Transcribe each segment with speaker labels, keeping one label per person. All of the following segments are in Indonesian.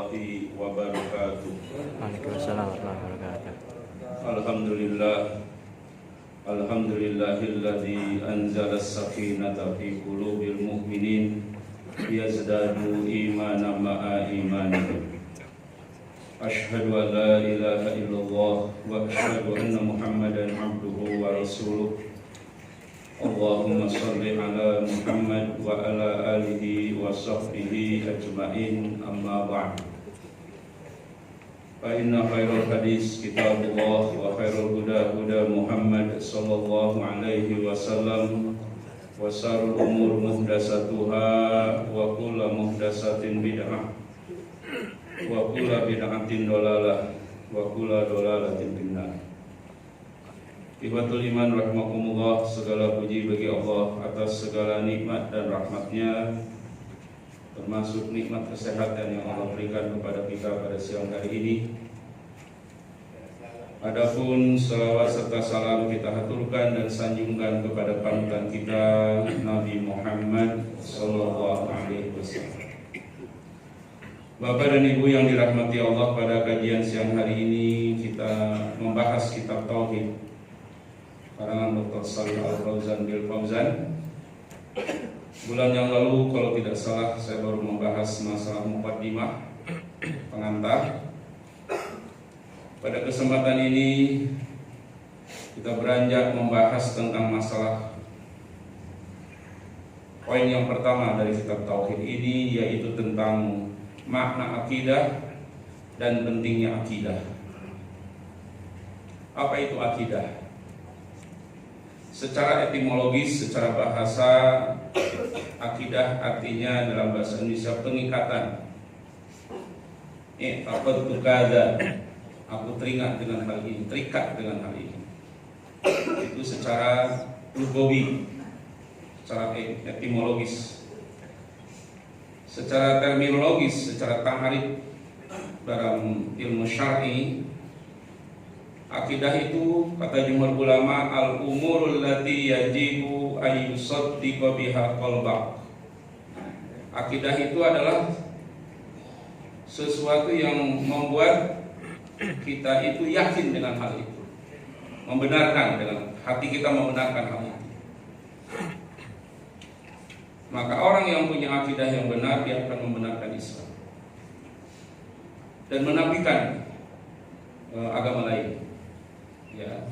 Speaker 1: warahmatullahi wabarakatuh.
Speaker 2: Waalaikumsalam warahmatullahi wabarakatuh.
Speaker 1: Alhamdulillahilladzi anzala as-sakinata fi qulubil mu'minin yazdadu imanan ma'a imanihim. Asyhadu an la ilaha illallah wa asyhadu anna Muhammadan abduhu wa rasuluh. Allahumma shalli ala Muhammad wa ala alihi wa sahbihi ajma'in, amma ba'd. Fa inna khairal hadis kitabullah wa khairul huda huda Muhammad sallallahu alaihi wasallam wa syarrul umur muhdatsatuha wa kullu muhdatsatin bid'ah wa kullu bid'atin dhalalah wa kullu dhalalatin finnar. Ikhwatul iman rahimakumullah, segala puji bagi Allah atas segala nikmat dan rahmatnya, termasuk nikmat kesehatan yang Allah berikan kepada kita pada siang hari ini. Adapun salawat serta salam kita haturkan dan sanjungkan kepada panutan kita Nabi Muhammad sallallahu alaihi wasallam. Bapak dan Ibu yang dirahmati Allah, pada kajian siang hari ini kita membahas kitab Tauhid karangan Dr. Shalih Al-Fauzan Bil Fauzan. Bulan yang lalu kalau tidak salah saya baru membahas masalah muqaddimah, pengantar. Pada kesempatan ini kita beranjak membahas tentang masalah poin yang pertama dari kitab Tauhid ini, yaitu tentang makna akidah dan pentingnya akidah. Apa itu akidah? Secara etimologis, secara bahasa, akidah artinya dalam bahasa Indonesia pengikatan. Takut tukada, aku teringat dengan hal ini, terikat dengan hal ini. Itu secara lugawi, secara etimologis. Secara terminologis, secara ta'arif dalam ilmu syar'i, akidah itu kata jumhur ulama al-umurul lati yajibu ayyusaddiqa biha qalbak. Akidah itu adalah sesuatu yang membuat kita itu yakin dengan hal itu, membenarkan, dengan hati kita membenarkan hal itu. Maka orang yang punya akidah yang benar, dia akan membenarkan Islam dan menafikan agama lain. Ya,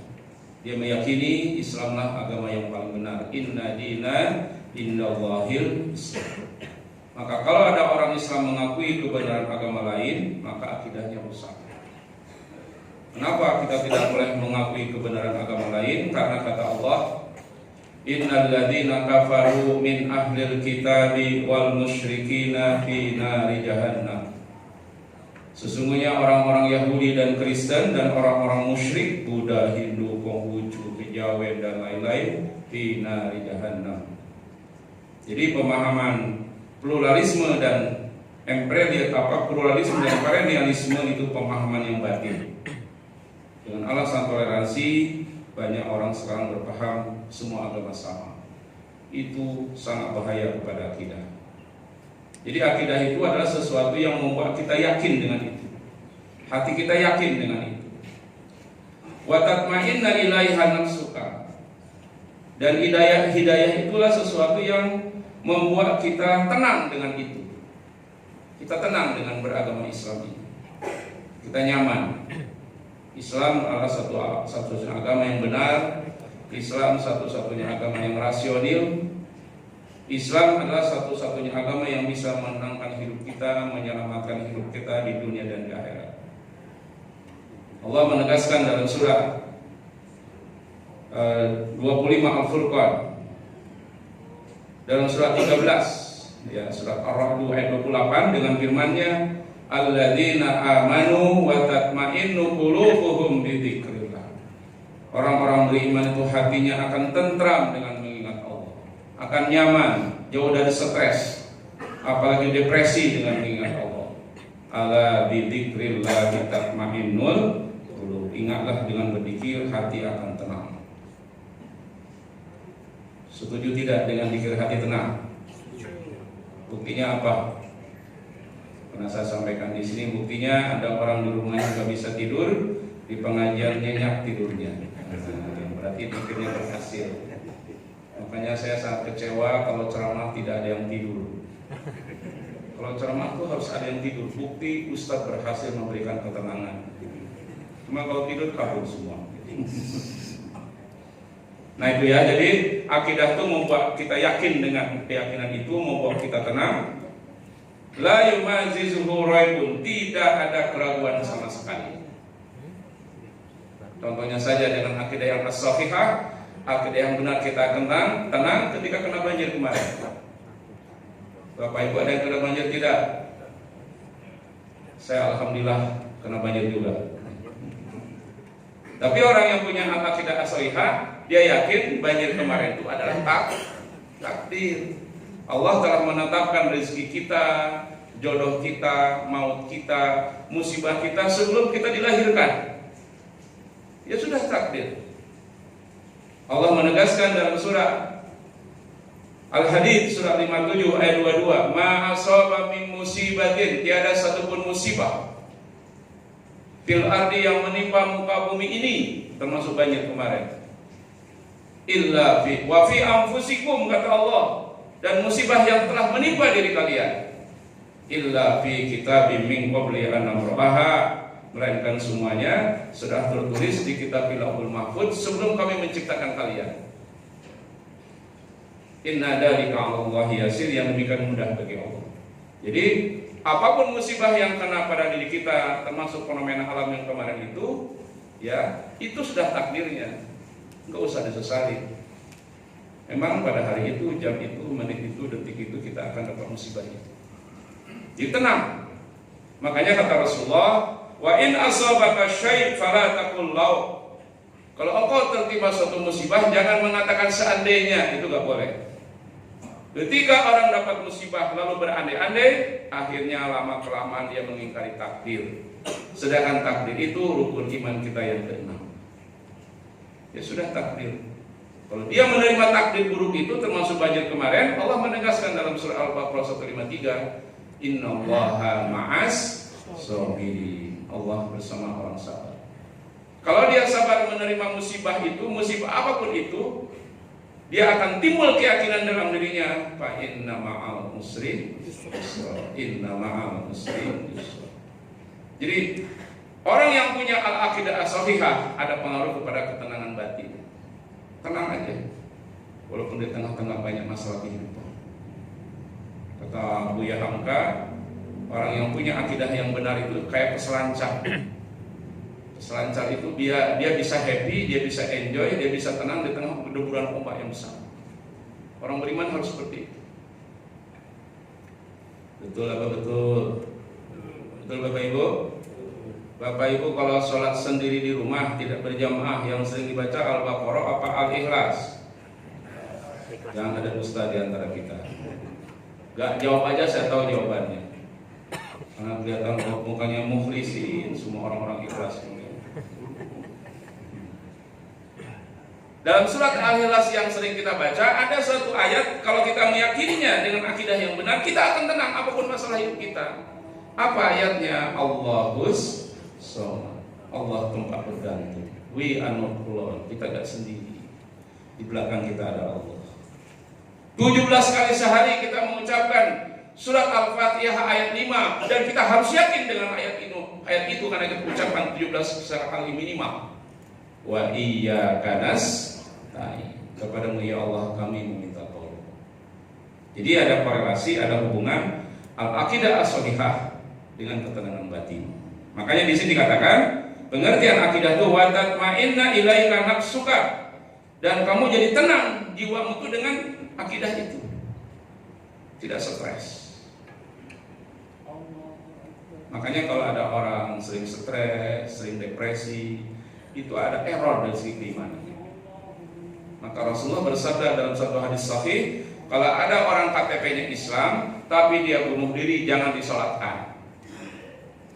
Speaker 1: dia meyakini Islamlah agama yang paling benar. Inna dina indallahil Islam. Maka kalau ada orang Islam mengakui kebenaran agama lain, maka akidahnya rusak. Kenapa kita tidak boleh mengakui kebenaran agama lain? Karena kata Allah, innal ladzina kafaru min ahlil kitabi wal musyrikina fi nari jahannam. Sesungguhnya orang-orang Yahudi dan Kristen dan orang-orang musyrik, Buddha, Hindu, Konghucu, Kejawen dan lain-lain, fi nari jahannam. Jadi pemahaman pluralisme dan pluralisme dan perennialisme itu pemahaman yang batin. Dengan alasan toleransi, banyak orang sekarang berpaham semua agama sama. Itu sangat bahaya kepada akidah. Jadi akidah itu adalah sesuatu yang membuat kita yakin dengan itu. Hati kita yakin dengan itu. Wa tatma'inna ilaiha nafsuka. Dan hidayah itulah sesuatu yang membuat kita tenang dengan itu. Kita tenang dengan beragama Islam ini. Kita nyaman. Islam adalah satu-satunya agama yang benar. Islam satu-satunya agama yang rasional. Islam adalah satu-satunya agama yang bisa menenangkan hidup kita, menyelamatkan hidup kita di dunia dan di akhirat. Allah menegaskan dalam surah 25 Al-Furqan, dalam surah 13, ya, surah Ar-Ra'd ayat 28, dengan firman-Nya, alladzina amanu wa tatma'innu qulubuhum bi dzikrillah. Orang-orang beriman itu hatinya akan tentram dengan mengingat Allah, akan nyaman, jauh dari stres, apalagi depresi dengan mengingat Allah. Ala bi dzikrillah tatma'innul qulub. Ingatlah, dengan berzikir hati akan tenang. Setuju tidak dengan zikir hati tenang? Buktinya apa? Karena saya sampaikan di sini buktinya ada orang di rumahnya nggak bisa tidur, di pengajian nyenyak tidurnya. Berarti pikirnya berhasil. Makanya saya sangat kecewa kalau ceramah tidak ada yang tidur. Kalau ceramah itu harus ada yang tidur. Bukti Ustadz berhasil memberikan ketenangan. Cuma kalau tidur kabur semua. Nah itu ya, jadi akidah itu membuat kita yakin dengan keyakinan itu, membuat kita tenang. La yumazizuhu raibun, tidak ada keraguan sama sekali. Contohnya saja dengan akidah yang as-sahihah, akidah yang benar kita tenang ketika kena banjir kemarin. Bapak Ibu ada yang kena banjir tidak? Saya alhamdulillah kena banjir juga. Tapi orang yang punya akidah as-sahihah, dia yakin banjir kemarin itu adalah takdir. Allah telah menetapkan rezeki kita, jodoh kita, maut kita, musibah kita sebelum kita dilahirkan. Ya sudah takdir. Allah menegaskan dalam surah Al-Hadid surah 57 ayat 22, ma asaba min musibatin, tiada satupun musibah fil ardi yang menimpa muka bumi ini, termasuk banjir kemarin, illa fi wa fi anfusikum, kata Allah, dan musibah yang telah menimpa diri kalian, illa fi kitabim min qabli an namraha, melainkan semuanya sudah tertulis di kitab Lauhul Mahfuz sebelum kami menciptakan kalian. Inna dzalika 'alallahi yasir, yang demikian mudah bagi Allah. Jadi apapun musibah yang kena pada diri kita, termasuk fenomena alam yang kemarin itu, ya itu sudah takdirnya, nggak usah disesali. Memang pada hari itu, jam itu, menit itu, detik itu kita akan dapat musibah itu. Jadi tenang. Makanya kata Rasulullah, wa in asabaka syai' fala taqul law. Kalau engkau tertimpa suatu musibah, jangan mengatakan seandainya, itu nggak boleh. Ketika orang dapat musibah lalu berandai-andai, akhirnya lama-kelamaan dia mengingkari takdir. Sedangkan takdir itu rukun iman kita yang ke-6. Ya sudah takdir. Kalau dia menerima takdir buruk itu, termasuk banjir kemarin, Allah menegaskan dalam surah Al-Baqarah 153, innallaha ma'as sabirin. Allah bersama orang sabar. Kalau dia sabar menerima musibah itu, musibah apapun itu, dia akan timbul keyakinan dalam dirinya, fa inna ma'al usri yusra, inna ma'al usri yusra. Jadi orang yang punya al-aqidah as-sahihah ada pengaruh kepada ketenangan batin. Tenang aja, walaupun di tengah-tengah banyak masalah kehidupan. Kata Buya Hamka, orang yang punya akidah yang benar itu kayak peselancar. Peselancar itu dia bisa happy, dia bisa enjoy, dia bisa tenang di tengah deburan ombak yang besar. Orang beriman harus seperti itu. Betul apa betul? Betul Bapak Ibu? Bapak Ibu kalau sholat sendiri di rumah tidak berjamaah, yang sering dibaca Al-Baqarah apa Al-Ikhlas? Jangan ada dusta di antara kita. Gak jawab aja, saya tahu jawabannya. Karena kelihatan mukanya mukhlisin, semua orang-orang ikhlas. Dalam surat Al-Ikhlas yang sering kita baca, ada suatu ayat, kalau kita meyakininya dengan akidah yang benar, kita akan tenang apapun masalah hidup kita. Apa ayatnya? Allahus somad, Allah tempat bergantung. We are not alone, kita tidak sendiri. Di belakang kita ada Allah. 17 kali sehari kita mengucapkan surat Al-Fatihah ayat 5, dan kita harus yakin dengan ayat itu karena kita ucapkan 17 kali minimal. Wa iyyaka nasta'in, kepadamu ya Allah kami meminta tolong. Jadi ada korelasi, ada hubungan al-aqidah as-sahihah dengan ketenangan batin. Makanya di sini dikatakan pengertian akidah itu wa tatma'inna ilaika nafsuka, dan kamu jadi tenang jiwamu itu dengan akidah itu, tidak stres. Makanya kalau ada orang sering stres, sering depresi, itu ada error dari segi keimanan. Maka Rasulullah bersabda dalam satu hadis sahih, kalau ada orang KTP-nya Islam tapi dia bunuh diri, jangan disolatkan.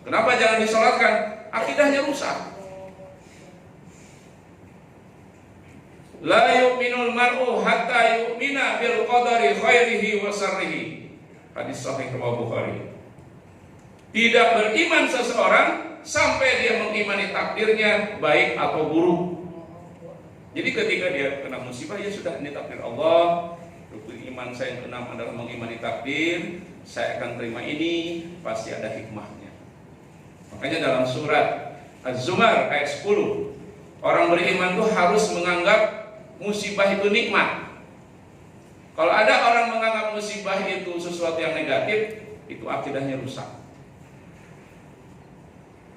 Speaker 1: Kenapa jangan disolatkan? Akidahnya rusak. La yu'minul mar'u hatta yu'mina bil qadari khairihi wa syarrihi. Hadis sahih riwayat Bukhari. Tidak beriman seseorang sampai dia mengimani takdirnya baik atau buruk. Jadi ketika dia kena musibah, ya sudah, ini takdir Allah. Rukun iman saya yang keenam adalah mengimani takdir. Saya akan terima ini, pasti ada hikmahnya. Makanya dalam surat Az-Zumar ayat 10, orang beriman itu harus menganggap musibah itu nikmat. Kalau ada orang menganggap musibah itu sesuatu yang negatif, itu akidahnya rusak.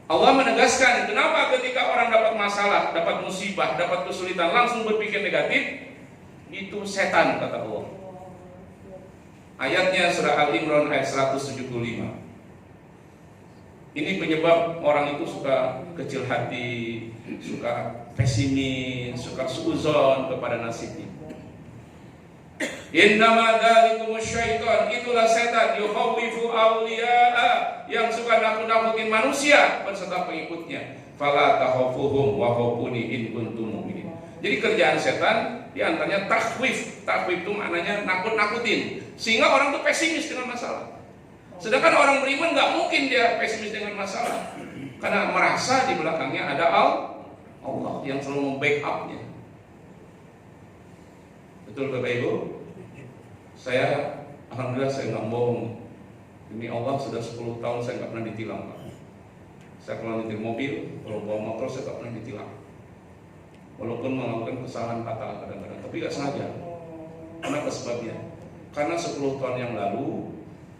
Speaker 1: Allah menegaskan, kenapa ketika orang dapat masalah, dapat musibah, dapat kesulitan, langsung berpikir negatif? Itu setan, kata Allah. Ayatnya surah Al-Imran ayat 175. Ini penyebab orang itu suka kecil hati, suka pesimis, suka suuzon kepada nasibnya. Innama dzalikumus syaitan, itulah setan, yukhawwifu awliya'a, yang suka nakut-nakutin manusia beserta pengikutnya. Fala takhafuhum wa khafuni in kuntum mu'minin. Jadi kerjaan setan diantaranya takhwif. Takhwif itu maknanya nakut-nakutin, sehingga orang itu pesimis dengan masalah. Sedangkan orang beriman nggak mungkin dia pesimis dengan masalah, karena merasa di belakangnya ada Allah yang selalu membackup-nya. Betul Bapak Ibu? Saya, alhamdulillah saya nggak bohong. Demi Allah sudah 10 tahun saya nggak pernah ditilang, Pak. Saya kalau nyetir mobil, kalau bawa motor saya nggak pernah ditilang. Walaupun melakukan kesalahan fatal kadang-kadang, tapi nggak sengaja. Kenapa sebabnya? Karena 10 tahun yang lalu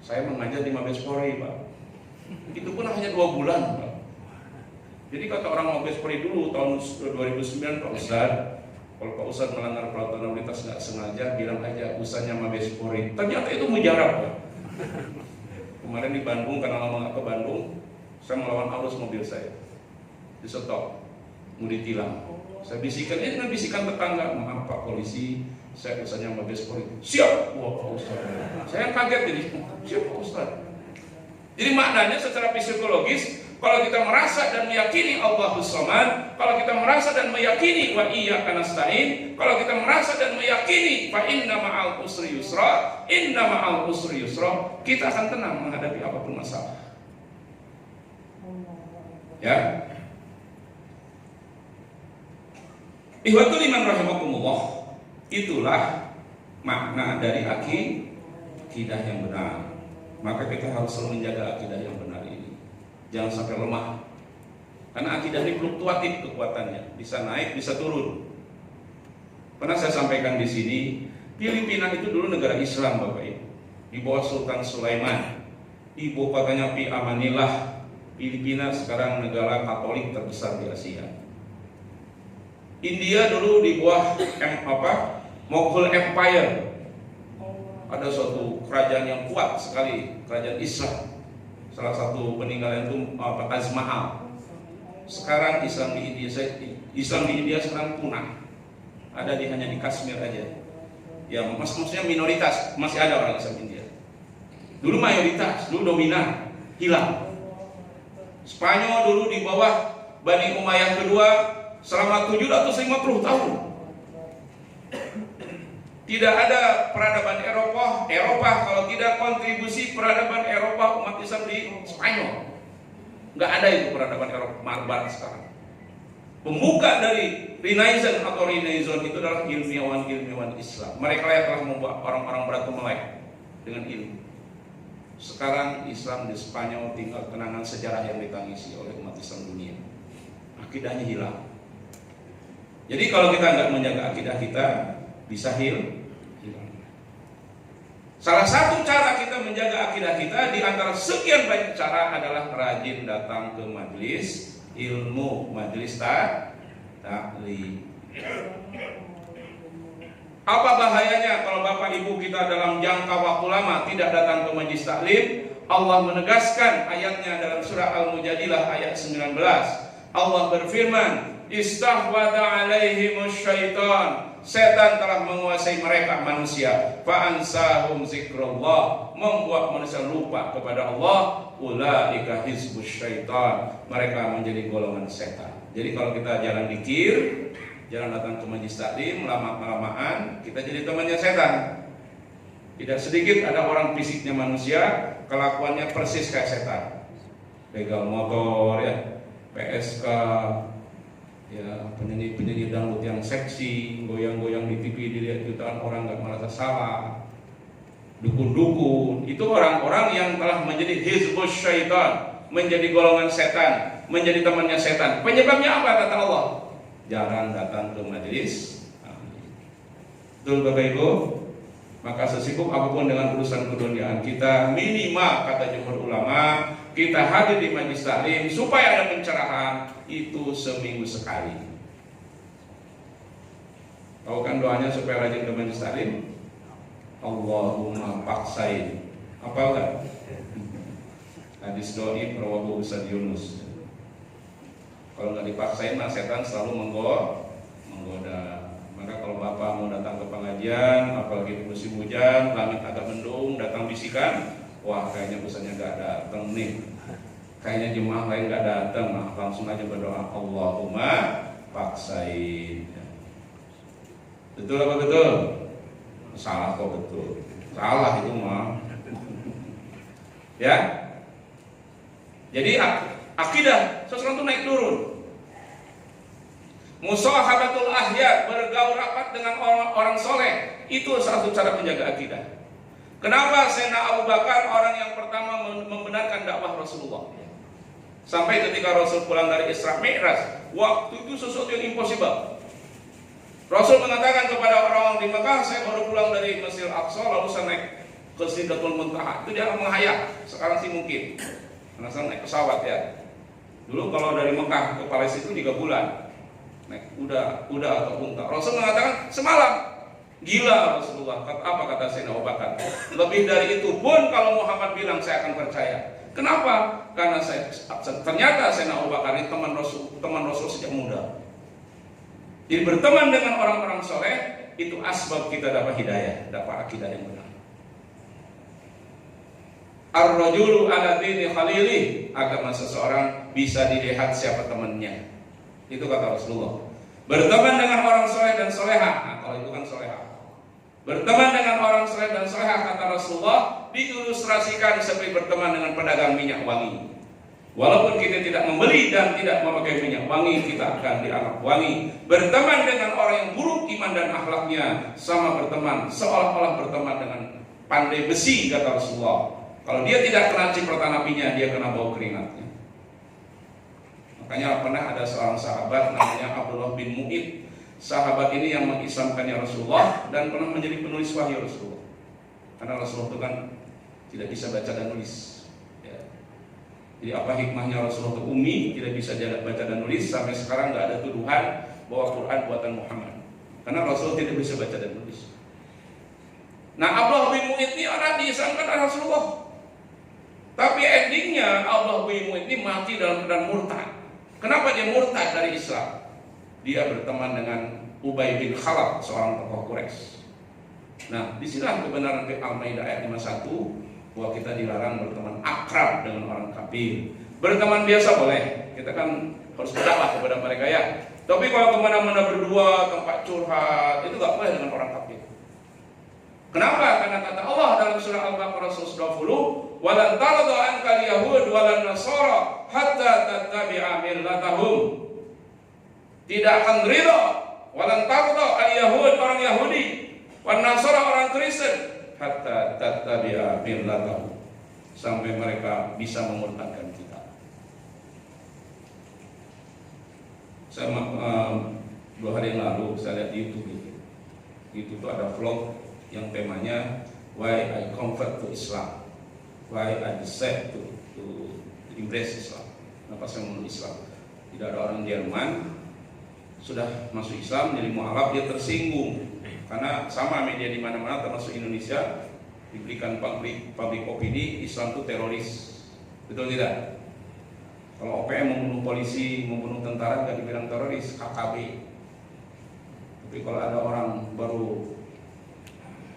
Speaker 1: saya mengajar di Mabes Polri, Pak. Itu pun hanya 2 bulan, Pak. Jadi kata orang Mabes Polri dulu tahun 2009, Pak Ustadz, kalau Pak Ustadz melanggar peraturan lalu lintas nggak sengaja, bilang aja usahanya Mabes Polri. Ternyata itu mujarab, Pak. Kemarin di Bandung, karena lama nggak ke Bandung, saya melawan arus mobil saya, di stop, mau ditilang. Saya bisikan, dengan bisikan tetangga, maaf Pak Polisi, saya usahanya Mabes Polri. Siap, wah Pak Ustadz. Saya kaget jadi, siap Pak Ustadz. Jadi maknanya secara psikologis, kalau kita merasa dan meyakini Allahus Samad, kalau kita merasa dan meyakini wa iyyaka nasta'in, kalau kita merasa dan meyakini fa inna ma'al usri yusra, inna ma'al usri yusra, kita akan tenang menghadapi apapun masalah. Ya. Ihwatul iman rahimakumullah, itulah makna dari akidah yang benar. Maka kita harus selalu menjaga akidah yang benar ini. Jangan sampai lemah. Karena akidah ini fluktuatif kekuatannya, bisa naik, bisa turun. Pernah saya sampaikan di sini, Filipina itu dulu negara Islam, Bapak Ibu. Di bawah Sultan Sulaiman. Ibu kotanya P.A. Manila. Filipina sekarang negara Katolik terbesar di Asia. India dulu di bawah Mughal Empire. Ada suatu kerajaan yang kuat sekali, kerajaan Islam. Salah satu peninggalan itu Taj Mahal. Sekarang Islam di India sekarang punah. Ada hanya di Kashmir aja. Ya, maksudnya minoritas, masih ada orang Islam India. Dulu mayoritas, dulu dominan, hilang. Spanyol dulu di bawah Bani Umayyah kedua selama 750 tahun. Tidak ada peradaban Eropa kalau tidak kontribusi peradaban Eropa umat Islam di Spanyol. Nggak ada itu peradaban Eropa Barat sekarang. Pembuka dari Renaissance atau Renaissance itu adalah ilmiawan-ilmiawan Islam. Mereka yang telah membuat orang-orang Barat itu melek dengan ilmu. Sekarang Islam di Spanyol tinggal kenangan sejarah yang ditangisi oleh umat Islam dunia. Akidahnya hilang. Jadi kalau kita nggak menjaga akidah kita, bisa hilang. Salah satu cara kita menjaga akidah kita di antara sekian banyak cara adalah rajin datang ke majelis ilmu, majelis taklim. Apa bahayanya kalau Bapak Ibu kita dalam jangka waktu lama tidak datang ke majelis taklim? Allah menegaskan ayatnya dalam surah Al-Mujadilah ayat 19. Allah berfirman, istahwada alaihimus syaitan, setan telah menguasai mereka manusia, fa'ansahum zikrullah, membuat manusia lupa kepada Allah, ulaika hizbus syaitan, mereka menjadi golongan setan. Jadi kalau kita jalan dikir, jangan datang ke majelis taklim, lama-kelamaan kita jadi temannya setan. Tidak sedikit ada orang fisiknya manusia, kelakuannya persis kayak setan. begal motor ya, PSK, ya penyanyi dangdut yang seksi, goyang-goyang di TV dilihat jutaan orang nggak merasa salah, dukun-dukun, itu orang-orang yang telah menjadi hizbus syaitan, menjadi golongan setan, menjadi temannya setan. Penyebabnya apa kata Allah? Jarang datang ke majelis. Betul Bapak Ibu? Maka sesibuk apapun dengan urusan keduniaan kita, minimal kata jumhur ulama, kita hadir di majelis taklim supaya ada pencerahan itu seminggu sekali. Tahu kan doanya supaya rajin ke majelis taklim? Allahumma paksain. Apa enggak? Hadis doi rawahu Ustaz Yunus. Kalau nggak dipaksain, nah setan selalu menggoda. Maka kalau Bapak mau datang ke pengajian, apalagi di musim hujan, langit agak mendung, datang bisikan, wah kayaknya Ustaznya nggak datang nih, kayaknya jemaah lain nggak datang, nah langsung aja berdoa Allahumma paksain. Betul apa betul? Salah kok betul. Salah itu mah. Ya. Jadi akidah seseorang itu naik turun. Musahabatul ahya, bergaul rapat dengan orang soleh, itu salah satu cara menjaga akidah. Kenapa Sayyidina Abu Bakar orang yang pertama membenarkan dakwah Rasulullah? Sampai ketika Rasul pulang dari Isra Mi'raj, waktu itu sesuatu yang impossible. Rasul mengatakan kepada orang di Mekah, saya baru pulang dari Masjidil Aqsa, lalu saya naik ke Sidratul Muntaha. Itu dia menghayal, sekarang sih mungkin, karena saya naik pesawat ya. Dulu kalau dari Mekah ke Palestina itu 3 bulan. Naik kuda atau unta. Rasul mengatakan semalam. Gila Rasulullah. Apa kata Sayyidina Abu Bakar? Lebih dari itu pun kalau Muhammad bilang saya akan percaya. Kenapa? Karena ternyata Sayyidina Abu Bakar ini teman Rasul sejak muda. Jadi berteman dengan orang-orang soleh itu asbab kita dapat hidayah, dapat akidah yang benar. Ar-rajulu ala dini khalili, agar seseorang bisa dilihat siapa temannya. Itu kata Rasulullah. Berteman dengan orang soleh dan soleha. Nah, kalau itu kan soleha. Berteman dengan orang soleh dan soleha, kata Rasulullah, diilustrasikan seperti berteman dengan pedagang minyak wangi. Walaupun kita tidak membeli dan tidak memakai minyak wangi, kita akan dianggap wangi. Berteman dengan orang yang buruk iman dan akhlaknya, sama berteman, seolah-olah berteman dengan pandai besi, kata Rasulullah. Kalau dia tidak kena cipratan apinya, dia kena bau keringatnya. Makanya pernah ada seorang sahabat namanya Abdullah bin Mu'id. Sahabat ini yang mengislamkannya Rasulullah dan pernah menjadi penulis wahyu Rasulullah. Karena Rasulullah itu kan tidak bisa baca dan nulis ya. Jadi apa hikmahnya Rasulullah itu ummi, tidak bisa baca dan nulis. Sampai sekarang nggak ada tuduhan bahwa Quran buatan Muhammad, karena Rasulullah tidak bisa baca dan nulis. Nah, Abdullah bin Mu'id ini orang diislamkan oleh Rasulullah. Tapi endingnya Abdullah bin Mu'id ini mati dalam keadaan murtad. Kenapa dia murtad dari Islam? Dia berteman dengan Ubay bin Khalaf, seorang tokoh Quraisy. Nah, disinilah kebenaran Al-Maidah ayat 51 bahwa kita dilarang berteman akrab dengan orang kafir. Berteman biasa boleh, kita kan harus berdakwah kepada mereka ya. Tapi kalau kemana-mana berdua, tempat curhat, itu gak boleh dengan orang kafir. Kenapa? Karena kata Allah dalam surah Al-Baqarah 120, "Walan tarda ankal yahud walan nasara hatta tattabi'a millatahum." Tidak akan ridha walan tarda al-yahud, orang Yahudi, wan nasara, orang Kristen, hatta tattabi'a millatahum, sampai mereka bisa memurtadkan kita. Saya 2 hari yang lalu saya lihat di YouTube itu ada vlog yang temanya Why I Convert to Islam, Why I Decide to Embrace Islam. Kenapa saya memeluk Islam? Tidak ada orang Jerman sudah masuk Islam jadi mualaf, dia tersinggung karena sama media di mana-mana termasuk Indonesia diberikan public opini Islam itu teroris. Betul tidak? Kalau OPM membunuh polisi, membunuh tentara nggak dibilang teroris, KKB. Tapi kalau ada orang baru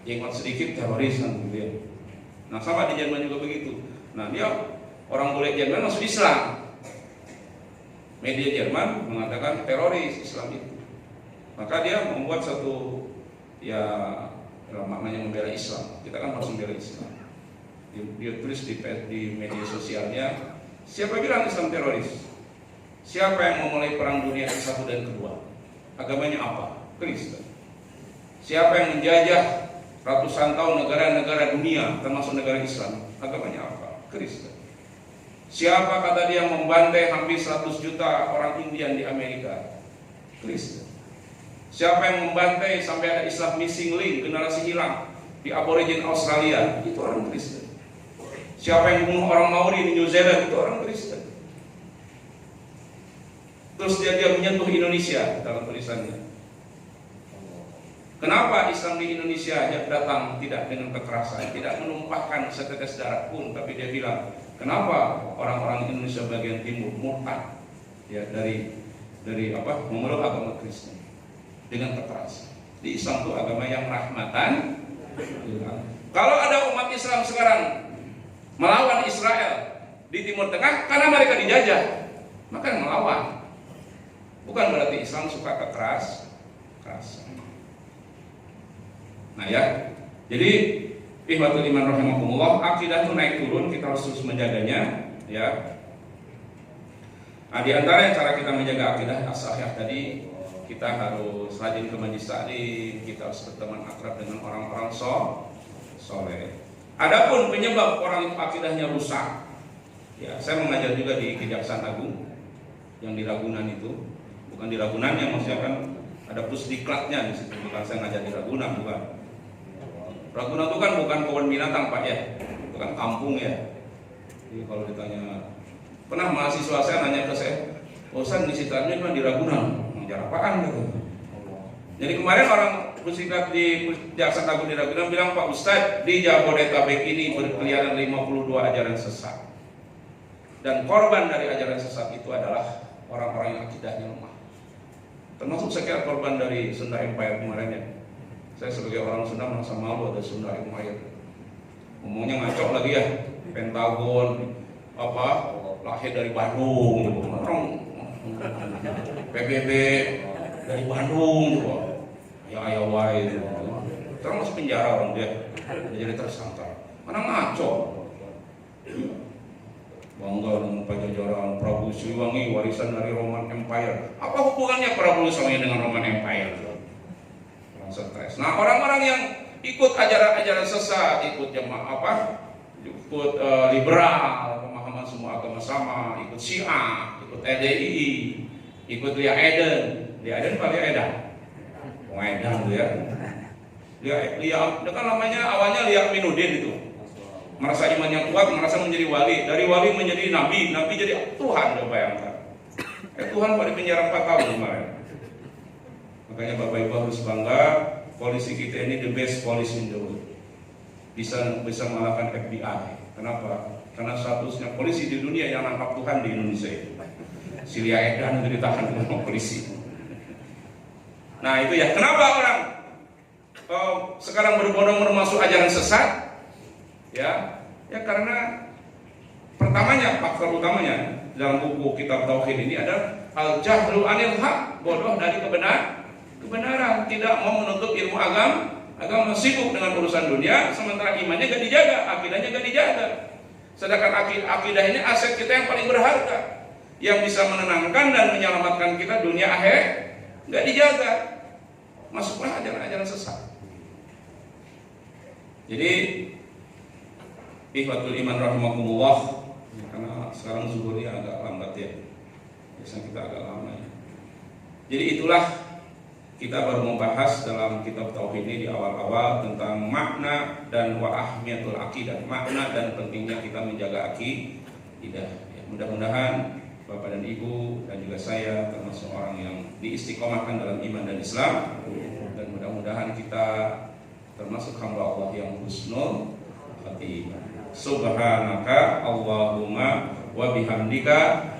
Speaker 1: jenggot sedikit teroris kan gitu ya. Nah sama di Jerman juga begitu. Nah dia orang bule Jerman masuk Islam. Media Jerman mengatakan teroris Islam itu. Maka dia membuat satu ya maknanya membela Islam. Kita kan harus membela Islam. Dia tulis di media sosialnya, Siapa bilang Islam teroris? Siapa yang memulai perang dunia ke-1 dan ke-2? Agamanya apa? Kristen. Siapa yang menjajah ratusan tahun negara-negara dunia termasuk negara Islam? Agamanya apa? Kristen. Siapa kata dia membantai hampir 100 juta orang Indian di Amerika? Kristen. Siapa yang membantai sampai ada Islam missing link, generasi hilang di aborigin Australia? Itu orang Kristen. Siapa yang membunuh orang Maori di New Zealand? Itu orang Kristen. Terus dia menyentuh Indonesia dalam tulisannya. Kenapa Islam di Indonesia datang tidak dengan kekerasan, tidak menumpahkan setetes darah pun, tapi dia bilang, kenapa orang-orang Indonesia bagian timur murtad ya dari memeluk agama Kristen dengan kekerasan? Di Islam itu agama yang rahmatan. Kalau ada umat Islam sekarang melawan Israel di Timur Tengah karena mereka dijajah, maka melawan. Bukan berarti Islam suka kekerasan. Nah ya, jadi ikhwatul iman rahimakumullah, akidah itu naik turun, kita harus terus menjaganya ya. Nah, di antara cara kita menjaga akidah as-sahih tadi, kita harus rajin ke majlis taklim, kita harus berteman akrab dengan orang-orang soleh. Adapun penyebab orang itu akidahnya rusak, ya saya mengajar juga di Kejaksaan Agung yang di Ragunan itu, bukan di Ragunan ya, maksudnya kan ada pusdiklatnya di situ, bukan saya ngajar di Ragunan, bukan. Ragunan itu kan bukan kebun binatang Pak ya, itu kan kampung ya. Jadi kalau ditanya, pernah mahasiswa saya nanya ke saya, Ustaz ngisi taklim kan di Ragunan, ngajar apaan gitu. Jadi kemarin orang pusdiklat di Kejaksaan Agung di Ragunan bilang, Pak Ustaz, di Jabodetabek ini berkeliaran 52 ajaran sesat. Dan korban dari ajaran sesat itu adalah orang-orang yang akidahnya lemah. Termasuk saya kira korban dari Sunda Empire kemarin ya. Saya sebagai orang Sunda merasa malu ada Sunda Empire. Ngomongnya ngaco lagi ya, Pentagon, lahir dari Bandung, gitu. Orang PBB dari Bandung, gitu. Ya wae, gitu. Terus masuk penjara orang dia jadi tersangka. Mana ngaco? Bangga dengan Pajajaran, Prabu Siliwangi warisan dari Roman Empire. Apa hubungannya Prabu Siliwangi dengan Roman Empire? Stres. Nah, orang-orang yang ikut ajaran-ajaran sesat, ikut ikut liberal, pemahaman semua agama sama, ikut Syiah, ikut LDI, ikut Lia Eden. Lia Eden pakai Edan. Edan tuh ya. Lia kan namanya awalnya Lia Minudin itu. Merasa imannya kuat, merasa menjadi wali, dari wali menjadi nabi jadi Tuhan, udah bayangkan. Tuhan pada penjara 4 tahun kemarin. Makanya Bapak Ibu harus bangga, polisi kita ini the best police in the world. Bisa mengalahkan FBI. Kenapa? Karena statusnya polisi di dunia yang nangkap Tuhan di Indonesia. Si Lia Edan itu ditahan sama polisi. Nah itu ya, kenapa orang sekarang berbondong-bondong masuk ajaran sesat? Ya karena pertamanya, faktor utamanya dalam buku kitab Tauhid ini adalah al-jahlu anil haq, bodoh dari kebenaran, tidak mau menuntut ilmu agama, sibuk dengan urusan dunia, sementara imannya gak dijaga, akidahnya gak dijaga. Sedangkan akidah ini aset kita yang paling berharga, yang bisa menenangkan dan menyelamatkan kita dunia akhir, gak dijaga, masuklah ajaran-ajaran sesat. Jadi ikhwatul iman rahimakumullah, karena sekarang zuhurnya agak lambat ya, biasanya kita agak lama ya. Jadi itulah kita baru membahas dalam kitab Tauhid ini di awal-awal tentang makna dan wa'ahmiyatul akidah, makna dan pentingnya kita menjaga akidah. Ya, mudah-mudahan Bapak dan Ibu dan juga saya termasuk orang yang diistiqomahkan dalam iman dan Islam, dan mudah-mudahan kita termasuk hamba Allah yang husnul khatimah. Subhanaka Allahumma wa bihamdika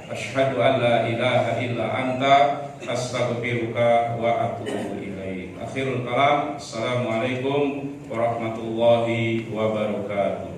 Speaker 1: asyhadu an la ilaha illa anta astaghfiruka wa atubu ilaik. Akhirul kalam. Assalamualaikum warahmatullahi wabarakatuh.